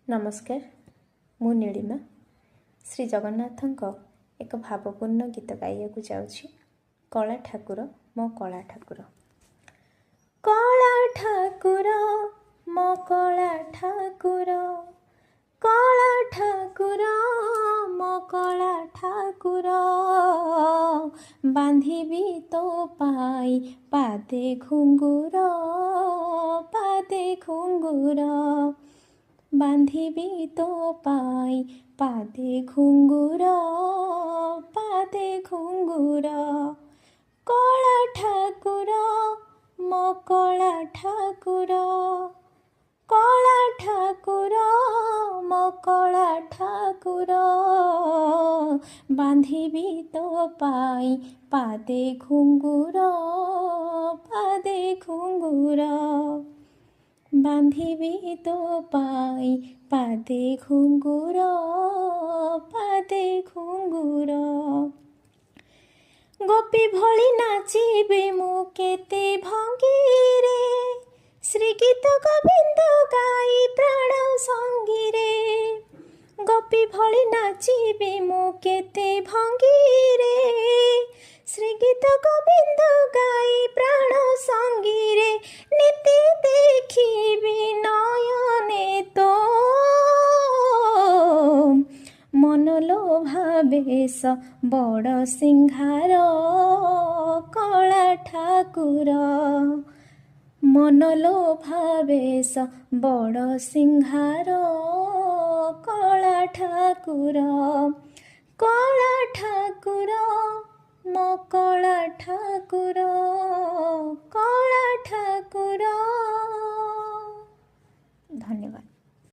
नमस्कार मु नीलिमा श्री जगन्नाथଙ୍କ एक भावपूर्ण गीत गाइବାକୁ ଯାଉଛି कला ठाकुर मो कला ठाकुर कला ठाकुर मो कला ठाकुर कला ठाकुर मो कला ठाकुर बांधिबी तो पाई पादे घुंगुर बांधिबी तो पाई पादे घुंगुर कला ठाकुर मो कला ठाकुर कला ठाकुर मो कला ठाकुर बांधिबी तो पाई पादे घुंगुर बांधिबी तो पाई पादे घुंगुर गोपी भली नाचिबे मु केते भंगीरे श्रीगीत गोविंद गाई प्राण संगीरे गोपी भली नाचिबे मु केते भंगीरे श्रीगीत गोविंद गाई प्राण संगीरे नीति देखिबी नयने तो मनलोभावेश बड़ सिंहार कला ठाकुर मनलोभावेश बड़ सिंहार कला ठाकुर मो कला ठाकुर धन्यवाद।